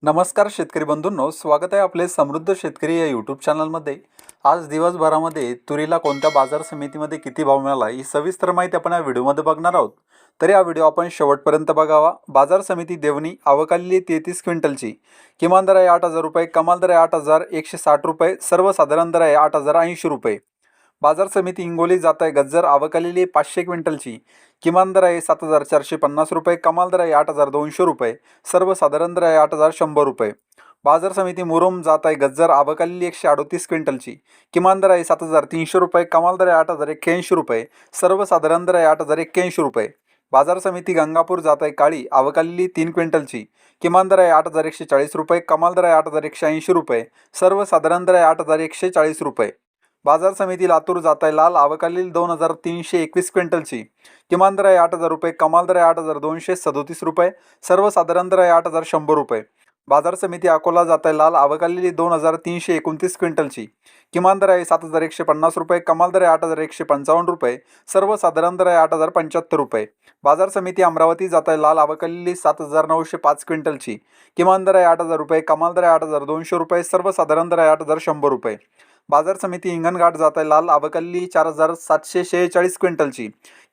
नमस्कार शेतकरी बंधूंनो, स्वागत आहे आपले समृद्ध शेतकरी या यूट्यूब चॅनलमध्ये। आज दिवसभरामध्ये तुरीला कोणत्या बाजार समितीमध्ये किती भाव मिळाला ही सविस्तर माहिती आपण या व्हिडिओमध्ये बघणार आहोत। तर या व्हिडिओ आपण शेवटपर्यंत बघावा। बाजार समिती देवणी आवकाली 33 क्विंटलची, किमान दर आहे 8,000 रुपये, कमाल दर आहे 8,160 रुपये, सर्वसाधारण दर आहे 8,080 रुपये। बाजार समिती हिंगोली जात आहे गज्जर आवकालेली 500 क्विंटलची, किमान दर आहे 7,450 रुपये, कमाल दर आहे 8,200 रुपये, सर्वसाधारण दर आहे 8,100 रुपये। बाजार समिती मुरुम जात आहे गज्जर आवकालेली 138 क्विंटलची, किमान दर आहे 7,300 रुपये, कमाल दर आहे 8,081 रुपये, सर्वसाधारण दर आहे 8,081 रुपये। बाजार समिती गंगापूर जात आहे काळी आवकालेली 3 क्विंटलची, किमान दर आहे 8,140 रुपये, कमाल दर आहे 8,180 रुपये, सर्वसाधारण दर आहे 8,140 रुपये। बाजार समिती लातूर जात आहे लाल आवकालेली 2,321 क्विंटलची, किमान दर आहे 8,000 रुपये, कमाल दर आहे 8,237 रुपये, सर्वसाधारण दर आहे 8,100 रुपये। बाजार समिती अकोला जात आहे लाल आवकालेली 2,329 क्विंटलची, किमान दर आहे 7,150 रुपये, कमाल दर आहे 8,155 रुपये, सर्वसाधारण दर आहे 8,075 रुपये। बाजार समिती अमरावती जात आहे लाल आवकालेली 7,905 क्विंटलची, किमान दर आहे 8,000 रुपये, कमाल दर आहे 8,200 रुपये, सर्वसाधारण दर आहे 8,100 रुपये। बाजार समिती हिंगणघाट जात आहे लाल आवकालेली 4,746 क्विंटलची,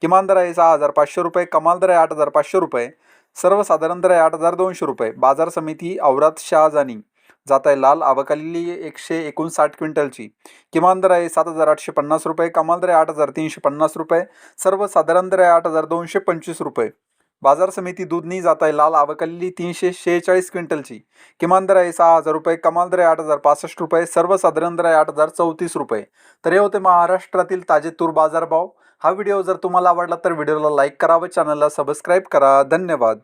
किमान दर आहे 6,500 रुपये, कमाल दर आहे 8,500 रुपये, सर्वसाधारण दर आहे 8,200 रुपये। बाजार समिती औराद शहाजानी जात आहे लाल आवकालेली 159 क्विंटलची, किमान दर आहे 7,850 रुपये, कमाल दर आहे 8,350 रुपये, सर्वसाधारण दर आहे 8,225 रुपये। बाजार समिती दूधनी जात आहे लाल आवकालेली 346 क्विंटलची, किमान दर आहे 6,000 रुपये, कमाल दर आहे 8,065 रुपये, सर्वसाधारण दर आहे 8,034 रुपये। तर हे होते महाराष्ट्रातील ताजे तूर बाजार भाव। हा व्हिडिओ जर तुम्हाला आवडला तर व्हिडिओला लाईक करा व चॅनलला सबस्क्राईब करा। धन्यवाद।